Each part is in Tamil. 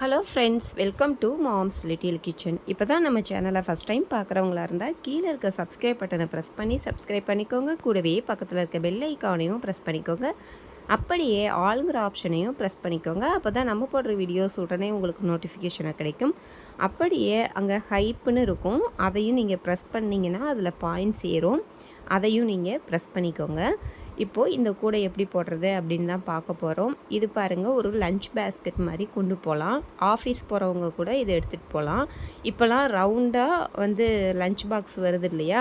Hello friends, welcome to moms little kitchen. இப்போ தான் நம்ம சேனலை ஃபஸ்ட் டைம் பார்க்குறவங்களா இருந்தால் கீழே இருக்க சப்ஸ்கிரைப் பட்டனை ப்ரெஸ் பண்ணி சப்ஸ்கிரைப் பண்ணிக்கோங்க. கூடவே பக்கத்தில் இருக்க பெல் ஐக்கானையும் ப்ரெஸ் பண்ணிக்கோங்க. அப்படியே ஆளுங்கிற ஆப்ஷனையும் ப்ரெஸ் பண்ணிக்கோங்க. அப்போ தான் நம்ம போடுற வீடியோஸ் உடனே உங்களுக்கு நோட்டிஃபிகேஷனாக கிடைக்கும். அப்படியே அங்கே ஹைப்புன்னு இருக்கும், அதையும் நீங்கள் ப்ரெஸ் பண்ணிங்கன்னா அதில் பாயிண்ட்ஸ் ஏறும், அதையும் நீங்கள் ப்ரெஸ் பண்ணிக்கோங்க. இப்போது இந்த கூடை எப்படி போடுறது அப்படின்னு தான் பார்க்க போகிறோம். இது பாருங்கள், ஒரு லஞ்ச் பேஸ்கெட் மாதிரி கொண்டு போகலாம். ஆஃபீஸ் போகிறவங்க கூட இதை எடுத்துகிட்டு போகலாம். இப்போலாம் ரவுண்டாக லஞ்ச் பாக்ஸ் வருது இல்லையா,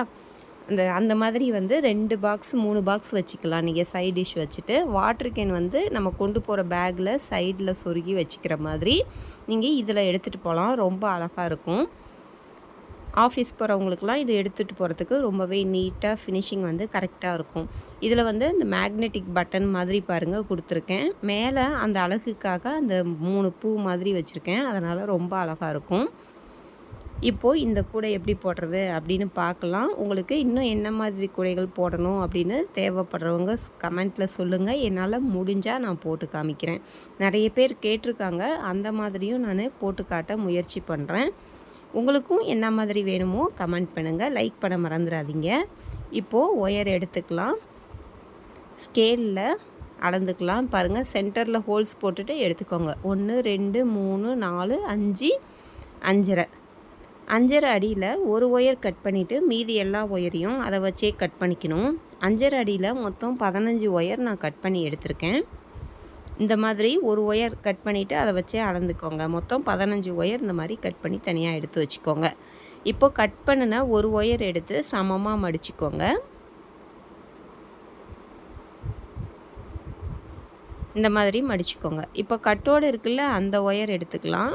அந்த மாதிரி 2 பாக்ஸ் 3 பாக்ஸ் வச்சுக்கலாம். நீங்கள் சைட் டிஷ் வச்சுட்டு வாட்டர் கேன் நம்ம கொண்டு போகிற பேக்கில் சைடில் சொருகி வச்சுக்கிற மாதிரி நீங்கள் இதில் எடுத்துகிட்டு போகலாம். ரொம்ப அழகாக இருக்கும். ஆஃபீஸ் போகிறவங்களுக்குலாம் இது எடுத்துகிட்டு போகிறதுக்கு ரொம்பவே நீட்டாக ஃபினிஷிங் கரெக்டாக இருக்கும். இதில் இந்த மேக்னெட்டிக் பட்டன் மாதிரி பாருங்கள் கொடுத்துருக்கேன். மேலே அந்த அழகுக்காக அந்த 3 பூ மாதிரி வச்சுருக்கேன், அதனால் ரொம்ப அழகாக இருக்கும். இப்போது இந்த கூடை எப்படி போடுறது அப்படின்னு பார்க்கலாம். உங்களுக்கு இன்னும் என்ன மாதிரி கூடைகள் போடணும் அப்படின்னு தேவைப்படுறவங்க கமெண்ட்டில் சொல்லுங்கள். என்னால் முடிஞ்சால் நான் போட்டு காமிக்கிறேன். நிறைய பேர் கேட்டிருக்காங்க, அந்த மாதிரியும் நான் போட்டு காட்ட முயற்சி பண்ணுறேன். உங்களுக்கும் என்ன மாதிரி வேணுமோ கமெண்ட் பண்ணுங்கள். லைக் பண்ண மறந்துடாதீங்க. இப்போது ஒயர் எடுத்துக்கலாம், ஸ்கேலில் அளந்துக்கலாம். பாருங்கள், சென்டரில் ஹோல்ஸ் போட்டுட்டு எடுத்துக்கோங்க. 1 2 3 4 5 5.5 5.5 அடியில் ஒரு ஒயர் கட் பண்ணிவிட்டு மீதி எல்லா ஒயரையும் அதை வச்சே கட் பண்ணிக்கணும். 5.5 அடியில் மொத்தம் 15 ஒயர் நான் கட் பண்ணி எடுத்திருக்கேன். இந்த மாதிரி ஒரு ஒயர் கட் பண்ணிவிட்டு அதை வச்சே அளந்துக்கோங்க. மொத்தம் 15 ஒயர் இந்த மாதிரி கட் பண்ணி தனியாக எடுத்து வச்சுக்கோங்க. இப்போ கட் பண்ணின ஒரு ஒயர் எடுத்து சமமாக மடிச்சுக்கோங்க. இந்த மாதிரி மடிச்சுக்கோங்க. இப்போ கட்டோடு இருக்குல்ல, அந்த ஒயர் எடுத்துக்கலாம்.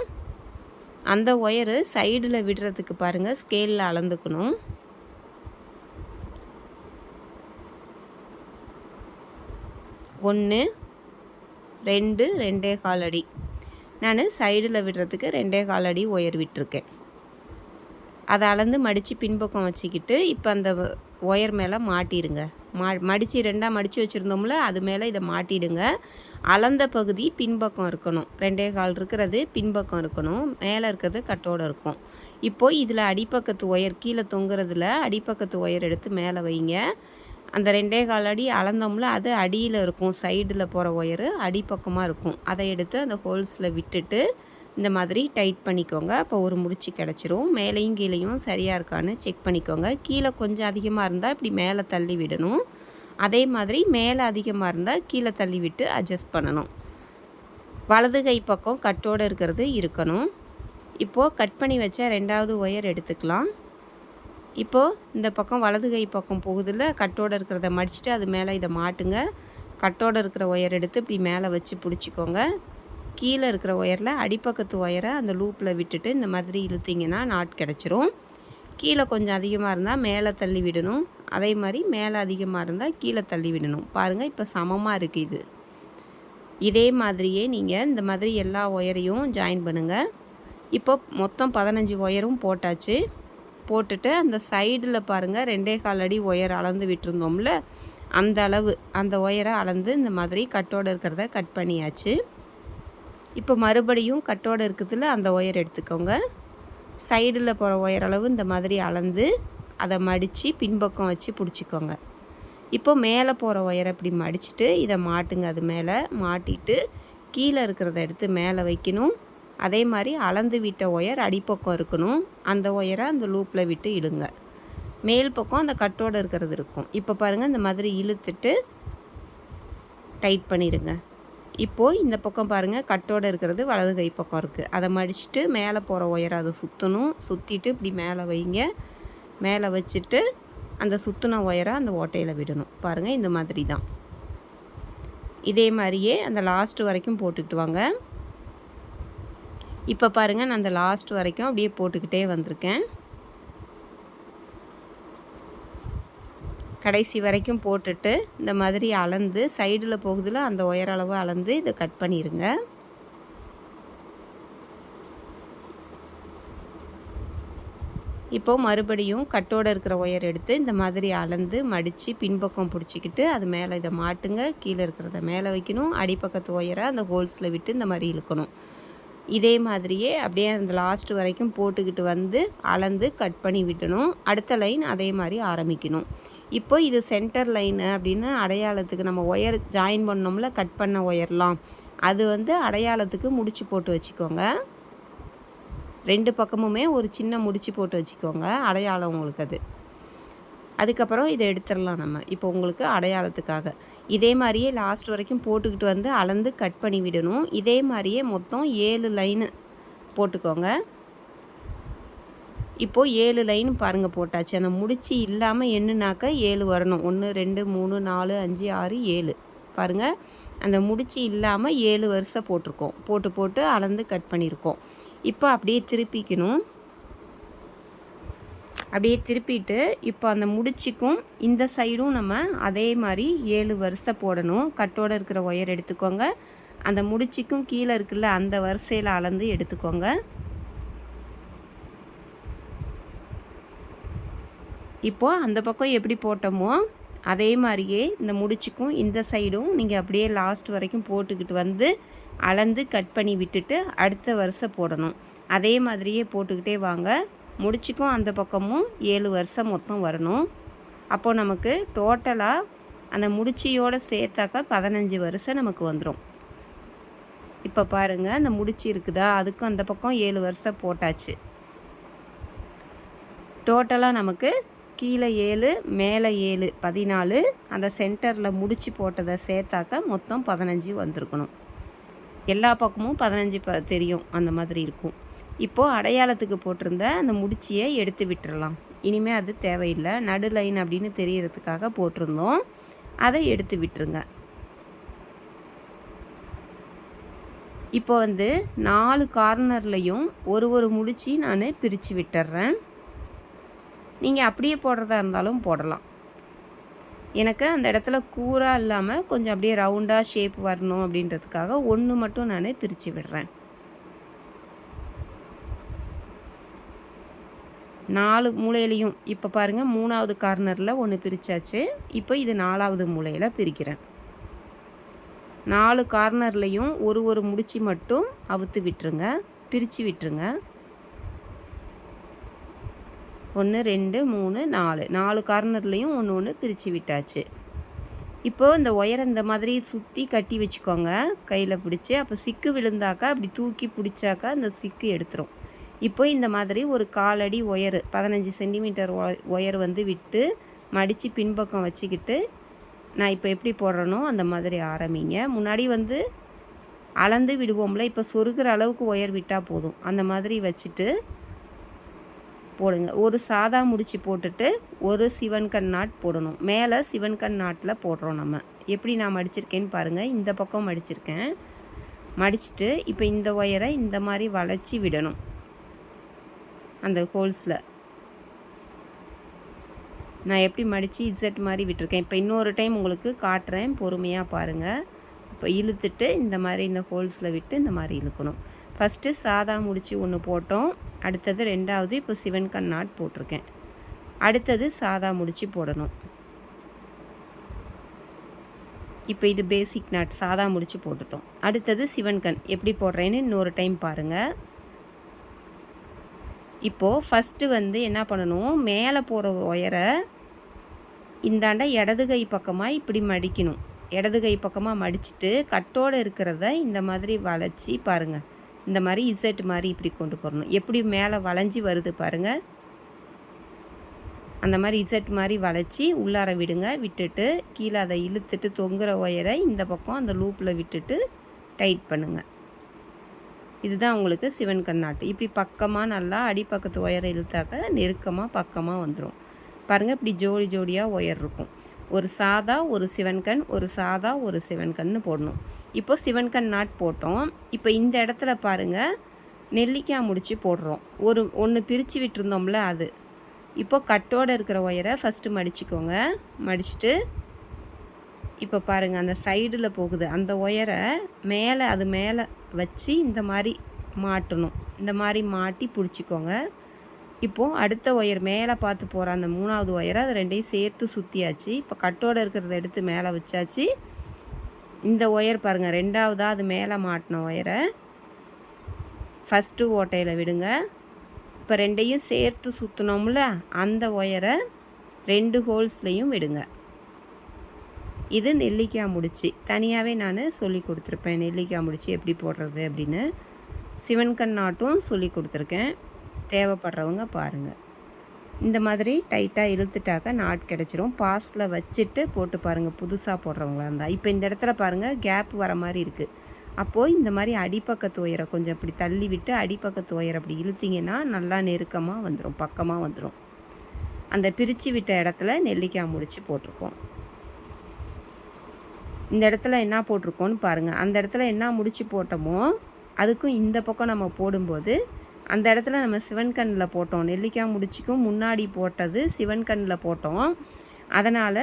அந்த ஒயரு சைடில் விடுறதுக்கு பாருங்கள், ஸ்கேலில் அளந்துக்கணும். 1 2 2.25 அடி. நான் சைடில் விடுறதுக்கு 2.25 அடி ஒயர் விட்டுருக்கேன். அதை அளந்து மடித்து பின்பக்கம் வச்சுக்கிட்டு இப்போ அந்த ஒயர் மேலே மாட்டிடுங்க. மடித்து 2ஆக மடித்து வச்சுருந்தோம்ல, அது மேலே இதை மாட்டிடுங்க. அளந்த பகுதி பின்பக்கம் இருக்கணும். 2.25 இருக்கிறது பின்பக்கம் இருக்கணும், மேலே இருக்கிறது கட்டோடு இருக்கும். இப்போது இதில் அடிப்பக்கத்து ஒயர் கீழே தொங்குறதுல அடிப்பக்கத்து ஒயர் எடுத்து மேலே வைங்க. அந்த 2.25 அடி அளந்தோம்ல, அது அடியில் இருக்கும். சைடில் போகிற ஒயரு அடிப்பக்கமாக இருக்கும். அதை எடுத்து அந்த ஹோல்ஸில் விட்டுட்டு இந்த மாதிரி டைட் பண்ணிக்கோங்க. அப்போ ஒரு முடிச்சு கிடச்சிரும். மேலேயும் கீழேயும் சரியாக இருக்கான்னு செக் பண்ணிக்கோங்க. கீழே கொஞ்சம் அதிகமாக இருந்தால் இப்படி மேலே தள்ளி விடணும். அதே மாதிரி மேலே அதிகமாக இருந்தால் கீழே தள்ளி விட்டு அட்ஜஸ்ட் பண்ணணும். வலது கை பக்கம் கட்டோடு இருக்கிறது இருக்கணும். இப்போது கட் பண்ணி வச்ச 2வது ஒயர் எடுத்துக்கலாம். இப்போது இந்த பக்கம் வலது கை பக்கம் போகுதில்ல, கட்டோடு இருக்கிறத மடிச்சுட்டு அது மேலே இதை மாட்டுங்க. கட்டோடு இருக்கிற ஒயர் எடுத்து இப்படி மேலே வச்சு பிடிச்சிக்கோங்க. கீழே இருக்கிற ஒயரில் அடிப்பக்கத்து ஒயரை அந்த லூப்பில் விட்டுட்டு இந்த மாதிரி இழுத்திங்கன்னா நாட் கிடச்சிரும். கீழே கொஞ்சம் அதிகமாக இருந்தால் மேலே தள்ளி விடணும். அதே மாதிரி மேலே அதிகமாக இருந்தால் கீழே தள்ளி விடணும். பாருங்கள், இப்போ சமமாக இருக்குது. இதே மாதிரியே நீங்கள் இந்த மாதிரி எல்லா ஒயரையும் ஜாயின் பண்ணுங்கள். இப்போ மொத்தம் 15 ஒயரும் போட்டாச்சு. போட்டுட்டு அந்த சைடில் பாருங்கள், 2.25 அடி ஒயர் அளந்து விட்டுருந்தோம்ல, அந்த அளவு அந்த ஒயரை அளந்து இந்த மாதிரி கட்டோடு இருக்கிறத கட் பண்ணியாச்சு. இப்போ மறுபடியும் கட்டோடு இருக்கிறதுல அந்த ஒயர் எடுத்துக்கோங்க. சைடில் போகிற ஒயர் அளவு இந்த மாதிரி அளந்து அதை மடித்து பின்பக்கம் வச்சு பிடிச்சிக்கோங்க. இப்போ மேலே போகிற ஒயரை இப்படி மடிச்சுட்டு இதை மாட்டுங்க. அது மேலே மாட்டிட்டு கீழே இருக்கிறத எடுத்து மேலே வைக்கணும். அதே மாதிரி அளந்து விட்ட ஒயர் அடிப்பக்கம் இருக்கணும். அந்த ஒயரை அந்த லூப்பில் விட்டு இடுங்க. மேல் பக்கம் அந்த கட்டோடு இருக்கிறது இருக்கும். இப்போ பாருங்கள், இந்த மாதிரி இழுத்துட்டு டைட் பண்ணிடுங்க. இப்போது இந்த பக்கம் பாருங்கள், கட்டோடு இருக்கிறது வலது கை பக்கம் இருக்குது. அதை மடிச்சுட்டு மேலே போகிற ஒயரை அதை சுற்றணும். சுற்றிட்டு இப்படி மேலே வைங்க. மேலே வச்சுட்டு அந்த சுற்றின ஒயரை அந்த ஓட்டையில் விடணும். பாருங்கள், இந்த மாதிரி தான். இதே மாதிரியே அந்த லாஸ்ட்டு வரைக்கும் போட்டுக்கிட்டு வாங்க. இப்போ பாருங்கள், நான் அந்த லாஸ்ட் வரைக்கும் அப்படியே போட்டுக்கிட்டே வந்திருக்கேன். கடைசி வரைக்கும் போட்டுட்டு இந்த மாதிரி அளந்து சைடில் போகுதில் அந்த ஒயர் அளவு அளந்து இதை கட் பண்ணிடுங்க. இப்போது மறுபடியும் கட்டோடு இருக்கிற ஒயர் எடுத்து இந்த மாதிரி அளந்து மடித்து பின்பக்கம் பிடிச்சிக்கிட்டு அது மேலே இதை மாட்டுங்க. கீழே இருக்கிறத மேலே வைக்கணும். அடிப்பக்கத்து ஒயரை அந்த ஹோல்ஸில் விட்டு இந்த மாதிரி இழுக்கணும். இதே மாதிரியே அப்படியே அந்த லாஸ்ட் வரைக்கும் போட்டுக்கிட்டு வந்து அளந்து கட் பண்ணி விட்டணும். அடுத்த லைன் அதே மாதிரி ஆரம்பிக்கணும். இப்போ இது சென்டர் லைனு அப்படின்னு அடையாளத்துக்கு நம்ம ஒயர் ஜாயின் பண்ணோம்ல, கட் பண்ண ஒயர்லாம், அது வந்து அடையாளத்துக்கு முடிச்சு போட்டு வச்சுக்கோங்க. 2 பக்கமுமே ஒரு சின்ன முடிச்சு போட்டு வச்சுக்கோங்க, அடையாளம் உங்களுக்கு அது. அதுக்கப்புறம் இதை எடுத்துடலாம் நம்ம. இப்போ உங்களுக்கு அடையாளத்துக்காக இதே மாதிரியே லாஸ்ட் வரைக்கும் போட்டுக்கிட்டு வந்து அளந்து கட் பண்ணி விடணும். இதே மாதிரியே மொத்தம் 7 லைனு போட்டுக்கோங்க. இப்போது 7 லைன் பாருங்கள் போட்டாச்சு. அந்த முடிச்சு இல்லாமல் எண்ணுனாக்க 7 வரணும். 1 2 3 4 5 6 7 பாருங்கள். அந்த முடிச்சு இல்லாமல் 7 வரிசை போட்டிருக்கோம். போட்டு அளந்து கட் பண்ணியிருக்கோம். இப்போ அப்படியே திருப்பிக்கணும். அப்படியே திருப்பிட்டு இப்போ அந்த முடிச்சுக்கும் இந்த சைடும் நம்ம அதே மாதிரி 7 வரிசை போடணும். கட்டோடு இருக்கிற ஒயர் எடுத்துக்கோங்க. அந்த முடிச்சுக்கும் கீழே இருக்குல்ல, அந்த வரிசையில் அளந்து எடுத்துக்கோங்க. இப்போது அந்த பக்கம் எப்படி போட்டோமோ அதே மாதிரியே இந்த முடிச்சுக்கும் இந்த சைடும் நீங்கள் அப்படியே லாஸ்ட் வரைக்கும் போட்டுக்கிட்டு வந்து அளந்து கட் பண்ணி விட்டுட்டு அடுத்த வரிசை போடணும். அதே மாதிரியே போட்டுக்கிட்டே வாங்க. முடிச்சுக்கும் அந்த பக்கமும் 7 வருஷம் மொத்தம் வரணும். அப்போது நமக்கு டோட்டலாக அந்த முடிச்சியோடு சேர்த்தாக்கா 15 வருஷம் நமக்கு வந்துடும். இப்போ பாருங்கள், அந்த முடிச்சு இருக்குதா, அதுக்கும் அந்த பக்கம் 7 வருஷம் போட்டாச்சு. டோட்டலாக நமக்கு கீழே 7 மேலே 7 14, அந்த சென்டரில் முடிச்சு போட்டதை சேர்த்தாக்கா மொத்தம் 15 வந்திருக்கணும். எல்லா பக்கமும் 15 தெரியும், அந்த மாதிரி இருக்கும். இப்போது அடையாளத்துக்கு போட்டிருந்த அந்த முடிச்சியை எடுத்து விட்டுறலாம். இனிமேல் அது தேவையில்லை. நடு லைன் அப்படின்னு தெரியறதுக்காக போட்டிருந்தோம், அதை எடுத்து விட்டுருங்க. இப்போ வந்து 4 கார்னர்லையும் ஒரு முடிச்சு நான் பிரித்து விட்டுறேன். நீங்கள் அப்படியே போடுறதா இருந்தாலும் போடலாம். எனக்கு அந்த இடத்துல கூராக இல்லாமல் கொஞ்சம் அப்படியே ரவுண்டாக ஷேப் வரணும் அப்படின்றதுக்காக 1 மட்டும் நான் பிரித்து விடுறேன். 4 மூலையிலையும் இப்போ பாருங்கள், 3வது கார்னரில் 1 பிரித்தாச்சு. இப்போ இது 4வது மூலையில் பிரிக்கிறேன். 4 கார்னர்லையும் ஒரு முடிச்சு மட்டும் அவுத்து விட்டுருங்க, பிரித்து விட்டுருங்க. 1 2 3 4 4 கார்னர்லையும் ஒன்று பிரித்து விட்டாச்சு. இப்போது இந்த ஒயரை இந்த மாதிரி சுற்றி கட்டி வச்சுக்கோங்க கையில் பிடிச்சி. அப்போ சிக்கு விழுந்தாக்கா அப்படி தூக்கி பிடிச்சாக்கா அந்த சிக்கு எடுத்துரும். இப்போ இந்த மாதிரி ஒரு 1/4 அடி ஒயரு 15 சென்டிமீட்டர் ஒயர் வந்து விட்டு மடித்து பின்பக்கம் வச்சுக்கிட்டு நான் இப்போ எப்படி போடுறேனோ அந்த மாதிரி ஆரம்பிங்க. முன்னாடி வந்து அளந்து விடுவோம்ல, இப்போ சொருகிற அளவுக்கு ஒயர் விட்டால் போதும். அந்த மாதிரி வச்சுட்டு போடுங்க. ஒரு சாதா முடிச்சு போட்டுட்டு ஒரு சிவன்கண் நாட் போடணும். மேலே சிவன்கண் நாட்டில் போடுறோம் நம்ம. எப்படி நான் மடிச்சிருக்கேன்னு பாருங்கள். இந்த பக்கம் மடிச்சிருக்கேன். மடிச்சுட்டு இப்போ இந்த ஒயரை இந்த மாதிரி வளைச்சி விடணும் அந்த ஹோல்ஸில். நான் எப்படி மடித்து இசட் மாதிரி விட்டுருக்கேன். இப்போ இன்னொரு டைம் உங்களுக்கு காட்டுறேன், பொறுமையாக பாருங்கள். இப்போ இழுத்துட்டு இந்த மாதிரி இந்த ஹோல்ஸில் விட்டு இந்த மாதிரி இழுக்கணும். ஃபஸ்ட்டு சாதா முடிச்சு 1 போட்டோம். அடுத்தது 2வது இப்போ சிவன்கண் நாட் போட்டிருக்கேன். அடுத்தது சாதா முடிச்சு போடணும். இப்போ இது பேசிக் நாட், சாதா முடிச்சு போட்டுட்டோம். அடுத்தது சிவன்கண் எப்படி போடுறேன்னு இன்னொரு டைம் பாருங்கள். இப்போது ஃபஸ்ட்டு வந்து என்ன பண்ணணும், மேலே போகிற ஒயரை இந்தாண்ட இடது கை பக்கமாக இப்படி மடிக்கணும். இடது கை பக்கமாக மடிச்சுட்டு கட்டோடு இருக்கிறத இந்த மாதிரி வளைச்சி பாருங்கள். இந்த மாதிரி இசட் மாதிரி இப்படி கொண்டு போகணும். எப்படி மேலே வளைஞ்சி வருது பாருங்கள். அந்த மாதிரி இசட் மாதிரி வளைச்சி உள்ளார விடுங்க. விட்டுட்டு கீழே அதை இழுத்துட்டு தொங்குற ஒயரை இந்த பக்கம் அந்த லூப்பில் விட்டுட்டு டைட் பண்ணுங்கள். இதுதான் உங்களுக்கு சிவன்கண் நாட்டு. இப்படி பக்கமாக நல்லா அடிப்பக்கத்து ஒயரை இழுத்தாக்க நெருக்கமாக பக்கமாக வந்துடும் பாருங்கள். இப்படி ஜோடி ஜோடியாக ஒயர் இருக்கும். ஒரு சாதா ஒரு சிவன்கண், ஒரு சாதா ஒரு சிவன்கண்ணு போடணும். இப்போ சிவன்கண் நாட் போட்டோம். இப்போ இந்த இடத்துல பாருங்கள், நெல்லிக்காய் முடிச்சு போடுறோம். ஒன்று பிரித்து விட்டுருந்தோம்ல அது. இப்போ கட்டோடு இருக்கிற ஒயரை ஃபஸ்ட்டு மடிச்சுக்கோங்க. மடிச்சுட்டு இப்போ பாருங்கள், அந்த சைடில் போகுது அந்த ஒயரை மேலே அது மேலே வச்சு இந்த மாதிரி மாட்டணும். இந்த மாதிரி மாட்டி பிடிச்சிக்கோங்க. இப்போது அடுத்த ஒயர் மேலே பார்த்து போகிற அந்த 3வது ஒயரை அது 2ஐயும் சேர்த்து சுற்றியாச்சு. இப்போ கட்டோடு இருக்கிறத எடுத்து மேலே வச்சாச்சு. இந்த ஒயர் பாருங்கள், 2வதாக அது மேலே மாட்டின ஒயரை ஃபஸ்ட்டு ஓட்டையில் விடுங்க. இப்போ ரெண்டையும் சேர்த்து சுற்றினோம்ல, அந்த ஒயரை 2 ஹோல்ஸ்லையும் விடுங்க. இது நெல்லிக்காய் முடிச்சு தனியாகவே நான் சொல்லி கொடுத்துருப்பேன். நெல்லிக்காய் முடிச்சு எப்படி போடுறது அப்படின்னு சிவன் கண் நாட்டும் சொல்லி கொடுத்துருக்கேன். தேவைப்படுறவங்க பாருங்கள். இந்த மாதிரி டைட்டாக இழுத்துட்டாக்க நாட் கிடச்சிரும். பாஸில் வச்சுட்டு போட்டு பாருங்கள், புதுசாக போடுறவங்களா இருந்தால். இப்போ இந்த இடத்துல பாருங்கள் கேப் வர மாதிரி இருக்குது. அப்போது இந்த மாதிரி அடிப்பக்கத்து ஒயரை கொஞ்சம் இப்படி தள்ளி விட்டு அடிப்பக்கத்து ஒயரை அப்படி இழுத்திங்கன்னா நல்லா நெருக்கமாக வந்துடும், பக்கமாக வந்துடும். அந்த பிரித்து விட்ட இடத்துல நெல்லிக்காய் முடிச்சு போட்டிருக்கோம். இந்த இடத்துல என்ன போட்டிருக்கோன்னு பாருங்கள். அந்த இடத்துல என்ன முடிச்சு போட்டோமோ அதுக்கும் இந்த பக்கம் நம்ம போடும்போது அந்த இடத்துல நம்ம சிவன் கண்ணில் போட்டோம். நெல்லிக்காய் முடிச்சுக்கும் முன்னாடி போட்டது சிவன் கண்ணில் போட்டோம். அதனால்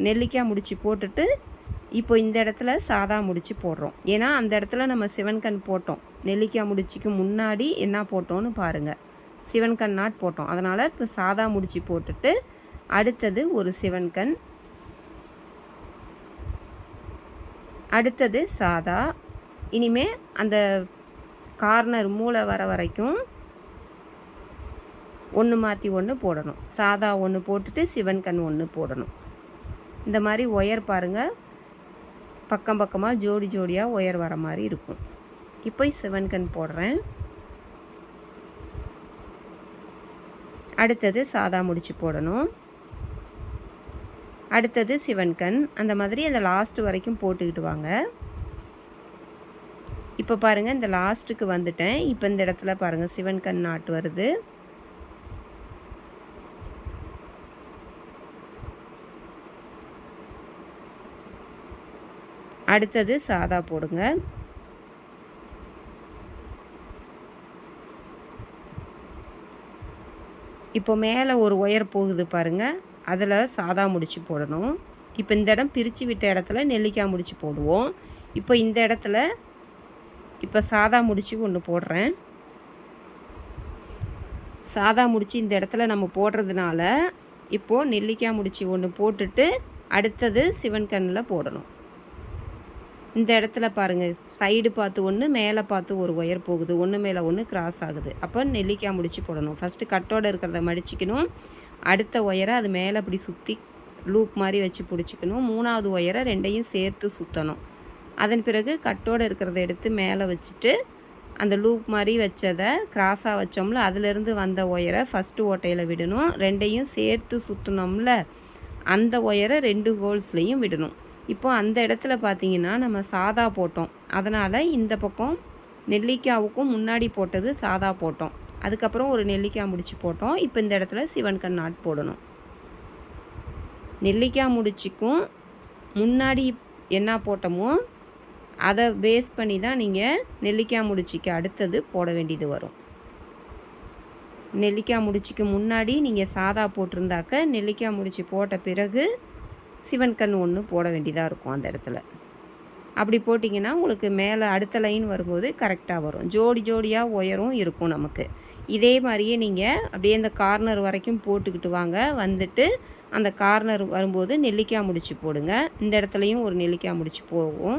நெல்லிக்காய் முடிச்சு போட்டுட்டு இப்போ இந்த இடத்துல சாதா முடிச்சு போடுறோம். ஏன்னா அந்த இடத்துல நம்ம சிவன் கண் போட்டோம். நெல்லிக்காய் முடிச்சுக்கு முன்னாடி என்ன போட்டோன்னு பாருங்கள், சிவன் கண் நாட் போட்டோம். அதனால் இப்போ சாதா முடிச்சு போட்டுட்டு அடுத்தது ஒரு சிவன் கண், அடுத்தது சாதா. இனிமேல் அந்த கார்னர் மூளை வர வரைக்கும் ஒன்று மாற்றி ஒன்று போடணும். சாதா ஒன்று போட்டுட்டு சிவன் கண் ஒன்று போடணும். இந்த மாதிரி ஒயர் பாருங்கள், பக்கம் பக்கமாக ஜோடி ஜோடியாக ஒயர் வர மாதிரி இருக்கும். இப்போ சிவன் கண் போடுறேன். அடுத்தது சாதா முடிச்சு போடணும். அடுத்தது சிவன் கண். அந்த மாதிரி அந்த லாஸ்ட் வரைக்கும் போட்டுக்கிட்டு வாங்க. இப்போ பாருங்கள் இந்த லாஸ்ட்டுக்கு வந்துட்டேன். இப்போ இந்த இடத்துல பாருங்கள் சிவன் கண் நாட்டு வருது. அடுத்தது சாதா போடுங்க. இப்போ மேலே ஒரு ஒயர் போகுது பாருங்கள், அதில் சாதா முடிச்சு போடணும். இப்போ இந்த இடம் பிரித்து விட்ட இடத்துல நெல்லிக்காய் முடிச்சு போடுவோம். இப்போ இந்த இடத்துல இப்போ சாதா முடிச்சு ஒன்று போடுறேன். சாதா முடிச்சு இந்த இடத்துல நம்ம போடுறதுனால இப்போது நெல்லிக்காய் முடிச்சு ஒன்று போட்டுட்டு அடுத்தது சிவன் கண்ணில் போடணும். இந்த இடத்துல பாருங்கள் சைடு பார்த்து ஒன்று, மேலே பார்த்து ஒரு ஒயர் போகுது, ஒன்று மேலே ஒன்று கிராஸ் ஆகுது. அப்போ நெல்லிக்காய் முடிச்சு போடணும். ஃபஸ்ட்டு கட்டோடு இருக்கிறத மடிச்சிக்கணும். அடுத்த ஒயரை அது மேலே அப்படி சுற்றி லூப் மாதிரி வச்சு பிடிச்சிக்கணும். 3வது ஒயரை ரெண்டையும் சேர்த்து சுற்றணும். அதன் பிறகு கட்டோடு இருக்கிறத எடுத்து மேலே வச்சுட்டு அந்த லூப் மாதிரி வச்சதை கிராஸாக வச்சோம்ல, அதிலேருந்து வந்த ஒயரை ஃபஸ்ட்டு ஓட்டையில் விடணும். ரெண்டையும் சேர்த்து சுற்றினோம்ல, அந்த ஒயரை 2 ஹோல்ஸ்லையும் விடணும். இப்போ அந்த இடத்துல பார்த்திங்கன்னா நம்ம சாதா போட்டோம். அதனால் இந்த பக்கம் நெல்லிக்காவுக்கும் முன்னாடி போட்டது சாதா போட்டோம். அதுக்கப்புறம் ஒரு நெல்லிக்காய் முடிச்சு போட்டோம். இப்போ இந்த இடத்துல சிவன் கண் நாட் போடணும். நெல்லிக்காய் முடிச்சுக்கும் முன்னாடி என்ன போட்டோமோ அதை பேஸ் பண்ணி தான் நீங்கள் நெல்லிக்காய் முடிச்சுக்கு அடுத்தது போட வேண்டியது வரும். நெல்லிக்காய் முடிச்சுக்கு முன்னாடி நீங்கள் சாதா போட்டிருந்தாக்க நெல்லிக்காய் முடிச்சு போட்ட பிறகு சிவன் கண் ஒன்று போட வேண்டியதாக இருக்கும் அந்த இடத்துல. அப்படி போட்டிங்கன்னா உங்களுக்கு மேலே அடுத்த லைன் வரும்போது கரெக்டாக வரும். ஜோடி ஜோடியாக ஒயரும் இருக்கும் நமக்கு. இதே மாதிரியே நீங்கள் அப்படியே அந்த கார்னர் வரைக்கும் போட்டுக்கிட்டு வாங்க. வந்துட்டு அந்த கார்னர் வரும்போது நெல்லிக்காய் முடிச்சு போடுங்க. இந்த இடத்துலையும் ஒரு நெல்லிக்காய் முடிச்சு போகும்.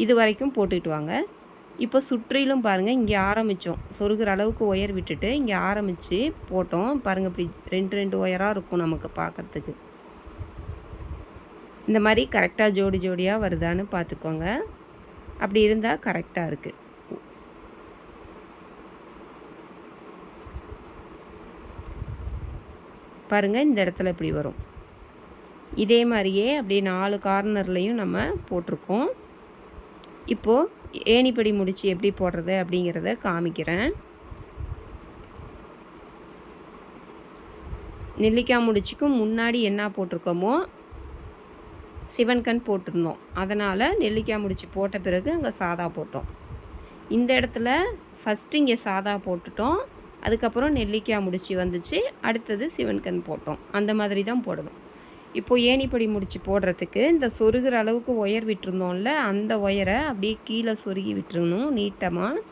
இது வரைக்கும் போட்டுக்கிட்டு வாங்க. இப்போ சுற்றிலும் பாருங்கள், இங்கே ஆரம்பித்தோம் சொருகிற அளவுக்கு ஒயர் விட்டுட்டு இங்கே ஆரம்பித்து போட்டோம் பாருங்கள். இப்படி 2 ஒயராக இருக்கும் நமக்கு பார்க்குறதுக்கு. இந்த மாதிரி கரெக்டாக ஜோடி ஜோடியாக வருதான்னு பார்த்துக்கோங்க. அப்படி இருந்தால் கரெக்டாக இருக்குது. பாருங்கள் இந்த இடத்துல இப்படி வரும். இதே மாதிரியே அப்படியே 4 கார்னர்லேயும் நம்ம போட்டிருக்கோம். இப்போது ஏணிப்படி முடிச்சு எப்படி போடுறது அப்படிங்கிறத காமிக்கிறேன். நெல்லிக்காய் முடிச்சுக்கும் முன்னாடி என்ன போட்டிருக்கோமோ சிவன் கண் போட்டிருந்தோம். அதனால் நெல்லிக்காய் முடிச்சு போட்ட பிறகு அங்கே சாதா போட்டோம். இந்த இடத்துல ஃபஸ்ட்டு இங்கே சாதா போட்டுட்டோம். அதுக்கப்புறம் நெல்லிக்காய் முடிச்சு வந்துச்சு. அடுத்தது சிவன் கண் போட்டோம். அந்த மாதிரி தான் போடணும். இப்போது ஏணிப்படி முடிச்சு போடுறதுக்கு இந்த சொருகிற அளவுக்கு ஒயர் விட்டுருந்தோம்ல, அந்த ஒயரை அப்படியே கீழே சொருகி விட்டுருணும் நீட்டமாக.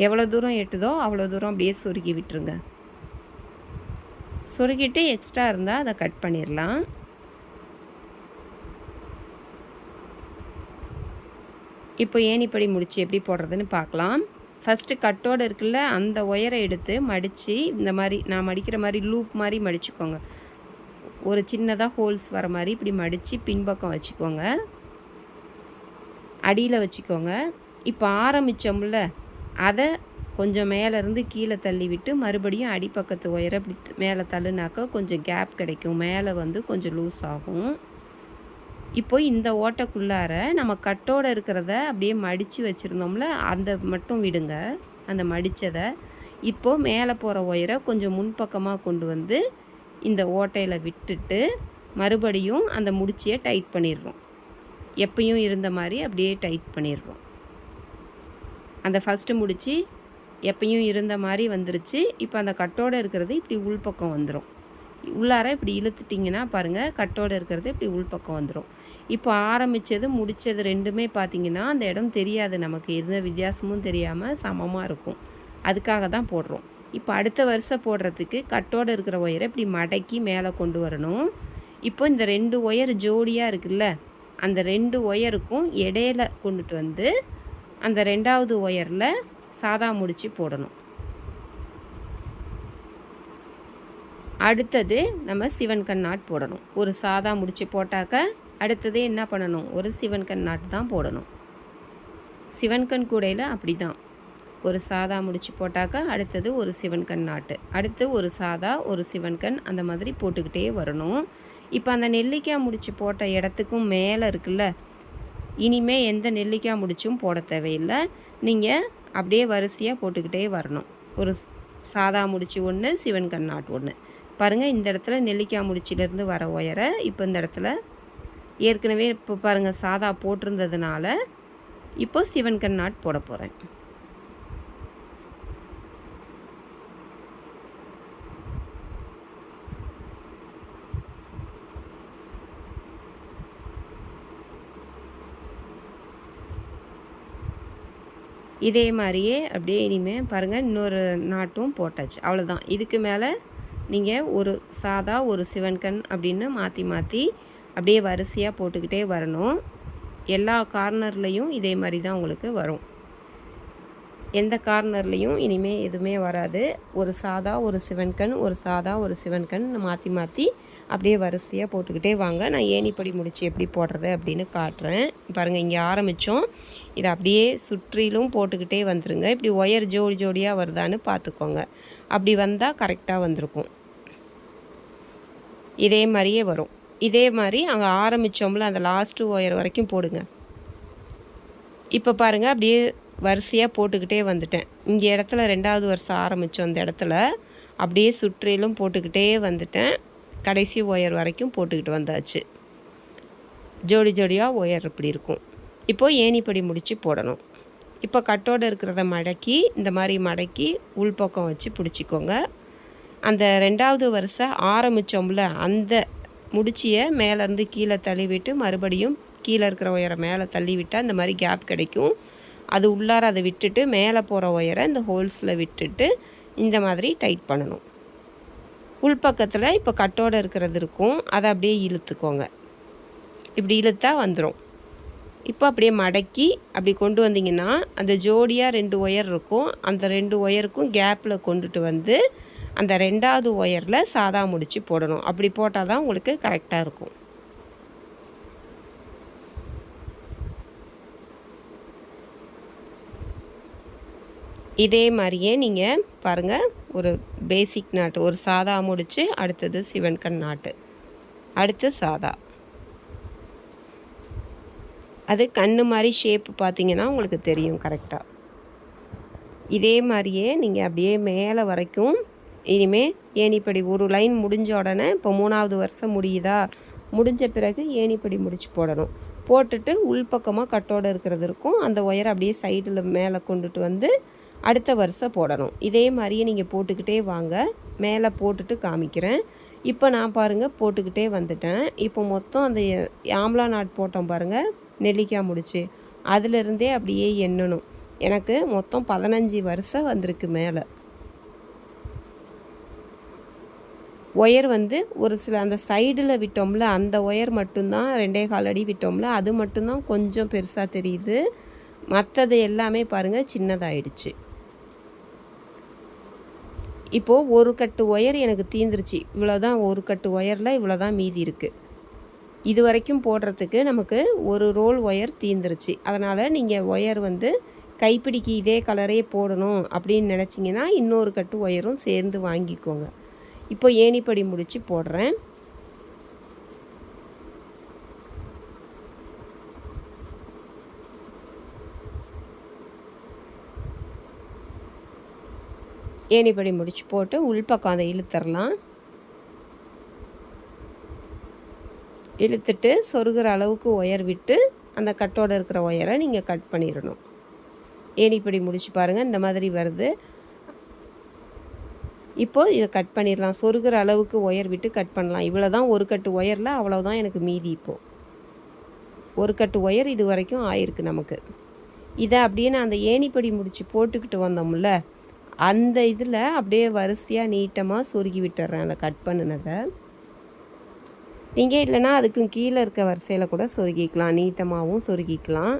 எவ்வளோ தூரம் எட்டுதோ அவ்வளோ தூரம் அப்படியே சொருகி விட்டுருங்க. சொருகிட்டு எக்ஸ்ட்ரா இருந்தால் அதை கட் பண்ணிடலாம். இப்போ ஏணிப்படி முடிச்சு எப்படி போடுறதுன்னு பார்க்கலாம். ஃபஸ்ட்டு கட்டோடு இருக்குல்ல, அந்த ஒயரை எடுத்து மடித்து இந்த மாதிரி நான் மடிக்கிற மாதிரி லூப் மாதிரி மடிச்சுக்கோங்க. ஒரு சின்னதாக ஹோல்ஸ் வர மாதிரி இப்படி மடித்து பின்பக்கம் வச்சுக்கோங்க, அடியில் வச்சுக்கோங்க. இப்போ ஆரம்பித்தோம்ல, அதை கொஞ்சம் மேலேருந்து கீழே தள்ளி விட்டு மறுபடியும் அடிப்பக்கத்து ஒயரை இப்படி மேலே தள்ளுனாக்கா கொஞ்சம் கேப் கிடைக்கும், மேலே வந்து கொஞ்சம் லூஸ் ஆகும். இப்போ இந்த ஓட்டைக்குள்ளார நம்ம கட்டோடு இருக்கிறத அப்படியே மடித்து வச்சுருந்தோம்ல, அந்த மட்டும் விடுங்க, அந்த மடித்ததை. இப்போது மேலே போகிற ஒயரை கொஞ்சம் முன்பக்கமாக கொண்டு வந்து இந்த ஓட்டையில் விட்டுட்டு மறுபடியும் அந்த முடிச்சியை டைட் பண்ணிடுறோம். எப்பயும் இருந்த மாதிரி அப்படியே டைட் பண்ணிடுறோம். அந்த ஃபஸ்ட்டு முடிச்சு எப்பயும் இருந்த மாதிரி வந்துருச்சு. இப்போ அந்த கட்டோடு இருக்கிறது இப்படி உள்பக்கம் வந்துடும். உள்ளார இப்படி இழுத்துட்டிங்கன்னா பாருங்கள், கட்டோடு இருக்கிறது இப்படி உள்பக்கம் வந்துடும். இப்போ ஆரம்பித்தது முடித்தது ரெண்டுமே பார்த்திங்கன்னா அந்த இடம் தெரியாது, நமக்கு எந்த வித்தியாசமும் தெரியாமல் சமமாக இருக்கும். அதுக்காக தான் போடுறோம். இப்போ அடுத்த வருஷம் போடுறதுக்கு கட்டோடு இருக்கிற ஒயரை இப்படி மடக்கி மேலே கொண்டு வரணும். இப்போ இந்த 2 ஒயர் ஜோடியாக இருக்குல்ல, அந்த 2 ஒயருக்கும் இடையில கொண்டுட்டு வந்து அந்த 2வது ஒயரில் சாதா முடிச்சு போடணும். அடுத்தது நம்ம சிவன் கண் நாட் போடணும். ஒரு சாதா முடிச்சு போட்டாக்க அடுத்தது என்ன பண்ணணும், ஒரு சிவன் கண் நாட் தான் போடணும். சிவன் கண் கூடையில் அப்படி தான், ஒரு சாதா முடிச்சு போட்டாக்க அடுத்தது ஒரு சிவன் கண் நாட்டு, அடுத்து ஒரு சாதா ஒரு சிவன் கண், அந்த மாதிரி போட்டுக்கிட்டே வரணும். இப்போ அந்த நெல்லிக்காய் முடிச்சு போட்ட இடத்துக்கும் மேலே இருக்குல்ல, இனிமேல் எந்த நெல்லிக்காய் முடிச்சும் போட தேவையில்லை. நீங்கள் அப்படியே வரிசையாக போட்டுக்கிட்டே வரணும். ஒரு சாதா முடிச்சு ஒன்று, சிவன் கண் நாட் ஒன்று. பாருங்கள், இந்த இடத்துல நெல்லிக்காய் முடிச்சிலேருந்து வர ஒயரை இப்போ இந்த இடத்துல ஏற்கனவே இப்போ பாருங்கள் சாதா போட்டிருந்ததுனால இப்போ சிவன் கண் நாட் போட போகிறேன். இதே மாதிரியே அப்படியே இனிமேல் பாருங்கள் இன்னொரு நாட்டும் போட்டாச்சு, அவ்வளோதான். இதுக்கு மேலே நீங்கள் ஒரு சாதா ஒரு சிவன் கண் அப்படின்னு மாற்றி மாற்றி அப்படியே வரிசையாக போட்டுக்கிட்டே வரணும். எல்லா கார்னர்லேயும் இதே மாதிரி தான் உங்களுக்கு வரும். எந்த கார்னர்லேயும் இனிமேல் எதுவுமே வராது. ஒரு சாதா ஒரு சிவன் கண், ஒரு சாதா ஒரு சிவன் கண் மாற்றி மாற்றி அப்படியே வரிசையாக போட்டுக்கிட்டே வாங்க. நான் ஏணிப்படி முடிச்சு எப்படி போடுறது அப்படின்னு காட்டுறேன். பாருங்கள், இங்கே ஆரம்பித்தோம், இதை அப்படியே சுற்றிலும் போட்டுக்கிட்டே வந்துடுங்க. இப்படி ஒயர் ஜோடி ஜோடியாக வருதான்னு பார்த்துக்கோங்க. அப்படி வந்தால் கரெக்டாக வந்திருக்கும். இதே மாதிரியே வரும். இதே மாதிரி அங்கே ஆரம்பித்தோம்ல அந்த லாஸ்ட்டு ஒயர் வரைக்கும் போடுங்க. இப்போ பாருங்கள், அப்படியே வரிசையாக போட்டுக்கிட்டே வந்துட்டேன். இங்கே இடத்துல 2வது வருஷம் ஆரம்பித்தோம், அந்த இடத்துல அப்படியே சுற்றிலும் போட்டுக்கிட்டே வந்துட்டேன். கடைசி ஒயர் வரைக்கும் போட்டுக்கிட்டு வந்தாச்சு. ஜோடி ஜோடியாக ஒயர் இப்படி இருக்கும். இப்போது ஏணிப்படி முடித்து போடணும். இப்போ கட்டோடு இருக்கிறத மடக்கி இந்த மாதிரி மடக்கி உள்பக்கம் வச்சு பிடிச்சிக்கோங்க. அந்த 2வது வருஷம் ஆரம்பித்தோம்ல அந்த முடிச்சியை மேலேருந்து கீழே தள்ளிவிட்டு மறுபடியும் கீழே இருக்கிற ஒயரை மேலே தள்ளிவிட்டால் இந்த மாதிரி கேப் கிடைக்கும். அது உள்ளார அதை விட்டுட்டு மேலே போகிற ஒயரை இந்த ஹோல்ஸில் விட்டுட்டு இந்த மாதிரி டைட் பண்ணணும். உள்பக்கத்தில் இப்போ கட்டோடு இருக்கிறது இருக்கும், அதை அப்படியே இழுத்துக்கோங்க. இப்படி இழுத்தா வந்துடும். இப்போ அப்படியே மடக்கி அப்படி கொண்டு வந்தீங்கன்னா அந்த ஜோடியாக 2 ஒயர் இருக்கும், அந்த 2 ஒயருக்கும் கேப்பில் கொண்டுட்டு வந்து அந்த 2வது ஒயரில் சாதா முடிச்சு போடணும். அப்படி போட்டால் தான் உங்களுக்கு கரெக்டாக இருக்கும். இதே மாதிரியே நீங்கள் பாருங்கள், ஒரு பேசிக் நாட்டு, ஒரு சாதா முடிச்சு அடுத்தது சிவன் கண் நாட்டு, அடுத்து சாதா. அது கண்ணு மாதிரி ஷேப்பு பார்த்தீங்கன்னா உங்களுக்கு தெரியும் கரெக்டாக. இதே மாதிரியே நீங்கள் அப்படியே மேலே வரைக்கும் இனிமேல் ஏணிப்படி ஒரு லைன் முடிஞ்ச உடனே இப்போ 3வது வருஷம் முடியுதா, முடிஞ்ச பிறகு ஏணிப்படி முடிச்சு போடணும். போட்டுட்டு உள்பக்கமாக கட்டோடு இருக்கிறது இருக்கும், அந்த ஒயரை அப்படியே சைடில் மேலே கொண்டுட்டு வந்து அடுத்த வருஷம் போடணும். இதே மாதிரியே நீங்கள் போட்டுக்கிட்டே வாங்க. மேலே போட்டுட்டு காமிக்கிறேன். இப்போ நான் பாருங்கள் போட்டுக்கிட்டே வந்துட்டேன். இப்போ மொத்தம் அந்த ஆம்லா நாட் போட்டோம் பாருங்கள், நெல்லிக்காய் முடிச்சு, அதிலிருந்தே அப்படியே எண்ணணும். எனக்கு மொத்தம் 15 வருஷம் வந்திருக்கு மேலே. ஒயர் வந்து ஒரு சில அந்த சைடில் விட்டோம்ல அந்த ஒயர் மட்டும்தான் 2.25 அடி விட்டோம்ல, அது மட்டும்தான் கொஞ்சம் பெருசாக தெரியுது. மற்றது எல்லாமே பாருங்கள் சின்னதாகிடுச்சு. இப்போது ஒரு கட்டு ஒயர் எனக்கு தீந்துருச்சு. இவ்வளோ தான், ஒரு கட்டு ஒயரில் இவ்வளோ தான் மீதி இருக்குது. இது வரைக்கும் போடுறதுக்கு நமக்கு ஒரு ரோல் ஒயர் தீந்துருச்சு. அதனால் நீங்கள் ஒயர் வந்து கைப்பிடிக்கு இதே கலரே போடணும் அப்படின்னு நினச்சிங்கன்னா இன்னொரு கட்டு ஒயரும் சேர்ந்து வாங்கிக்கோங்க. இப்போ ஏணிப்படி முடித்து போடுறேன். ஏணிப்படி முடிச்சு போட்டு உள்பக்கம் அதை இழுத்துடலாம். இழுத்துட்டு சொருகிற அளவுக்கு ஒயர் விட்டு அந்த கட்டோடு இருக்கிற ஒயரை நீங்கள் கட் பண்ணிடணும். ஏணிப்படி முடிச்சு பாருங்கள், இந்த மாதிரி வருது. இப்போது இதை கட் பண்ணிடலாம். சொருகிற அளவுக்கு ஒயர் விட்டு கட் பண்ணலாம். இவ்வளோ தான் ஒரு கட்டு ஒயரில், அவ்வளோதான் எனக்கு மீதி. இப்போது ஒரு கட்டு ஒயர் இது வரைக்கும் ஆயிருக்கு நமக்கு. இதை அப்படியே நான் அந்த ஏணிப்படி முடிச்சு போட்டுக்கிட்டு வந்தோம்ல, அந்த இதில் அப்படியே வரிசையாக நீட்டமாக சொருகி விட்டுறேன் அந்த கட் பண்ணினதை. நீங்கள் இல்லைனா அதுக்கும் கீழே இருக்க வரிசையில் கூட சொருகிக்கலாம், நீட்டமாகவும் சொருகிக்கலாம்.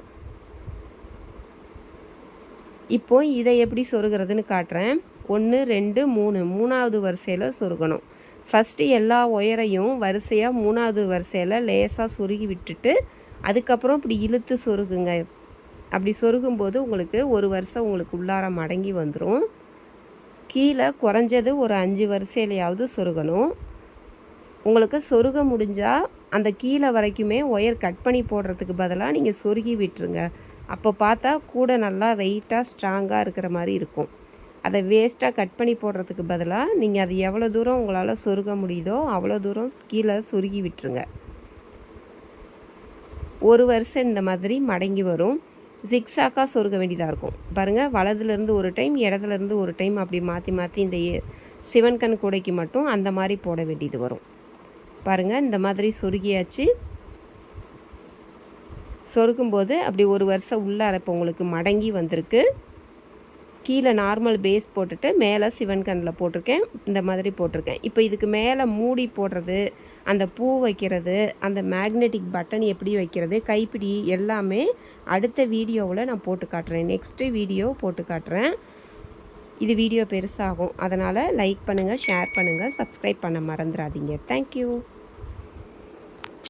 இப்போ இதை எப்படி சொருகிறதுன்னு காட்டுறேன். 1 2 3 மூணாவது வரிசையில் சொருகணும். ஃபஸ்ட்டு எல்லா ஒயரையும் வரிசையாக மூணாவது வரிசையில் லேசாக சொருகி விட்டுட்டு அதுக்கப்புறம் இப்படி இழுத்து சொருகுங்க. அப்படி சொருகும்போது உங்களுக்கு ஒரு வரிசை உங்களுக்கு உள்ளார மடங்கி வந்துடும். கீழே குறைஞ்சது ஒரு 5 வரிசையிலையாவது சொருகணும். உங்களுக்கு சொருக முடிஞ்சால் அந்த கீழே வரைக்குமே ஒயர் கட் பண்ணி போடுறதுக்கு பதிலாக நீங்கள் சொருகி விட்டுருங்க. அப்போ பார்த்தா கூட நல்லா வெயிட்டாக ஸ்ட்ராங்காக இருக்கிற மாதிரி இருக்கும். அதை வேஸ்ட்டாக கட் பண்ணி போடுறதுக்கு பதிலாக நீங்கள் அது எவ்வளோ தூரம் உங்களால் சொருக முடியுதோ அவ்வளோ தூரம் கீழே சொருகி விட்டுருங்க. ஒரு வரிசை இந்த மாதிரி மடங்கி வரும். ஜிக்ஸாக்காக சொருக வேண்டியதாக இருக்கும். பாருங்கள், வலதுலேருந்து ஒரு டைம், இடத்துலேருந்து ஒரு டைம், அப்படி மாற்றி மாற்றி இந்த சிவன் கண் கூடைக்கு மட்டும் அந்த மாதிரி போட வேண்டியது வரும். பாருங்கள், இந்த மாதிரி சொருகியாச்சு. சொருகும்போது அப்படி ஒரு வருஷம் உள்ளார இப்போ உங்களுக்கு மடங்கி வந்திருக்கு. கீழே நார்மல் பேஸ் போட்டுட்டு மேலே சிவன் கண்ணில் போட்டிருக்கேன், இந்த மாதிரி போட்டிருக்கேன். இப்போ இதுக்கு மேலே மூடி போடுறது, அந்த பூ வைக்கிறது, அந்த மேக்னெட்டிக் பட்டன் எப்படி வைக்கிறது, கைப்பிடி எல்லாமே அடுத்த வீடியோவில் நான் போட்டு காட்டுறேன். நெக்ஸ்ட்டு வீடியோ போட்டு காட்டுறேன். இது வீடியோ பெருசாகும், அதனால் லைக் பண்ணுங்கள், ஷேர் பண்ணுங்கள், சப்ஸ்கிரைப் பண்ண மறந்துடாதீங்க. தேங்க்யூ.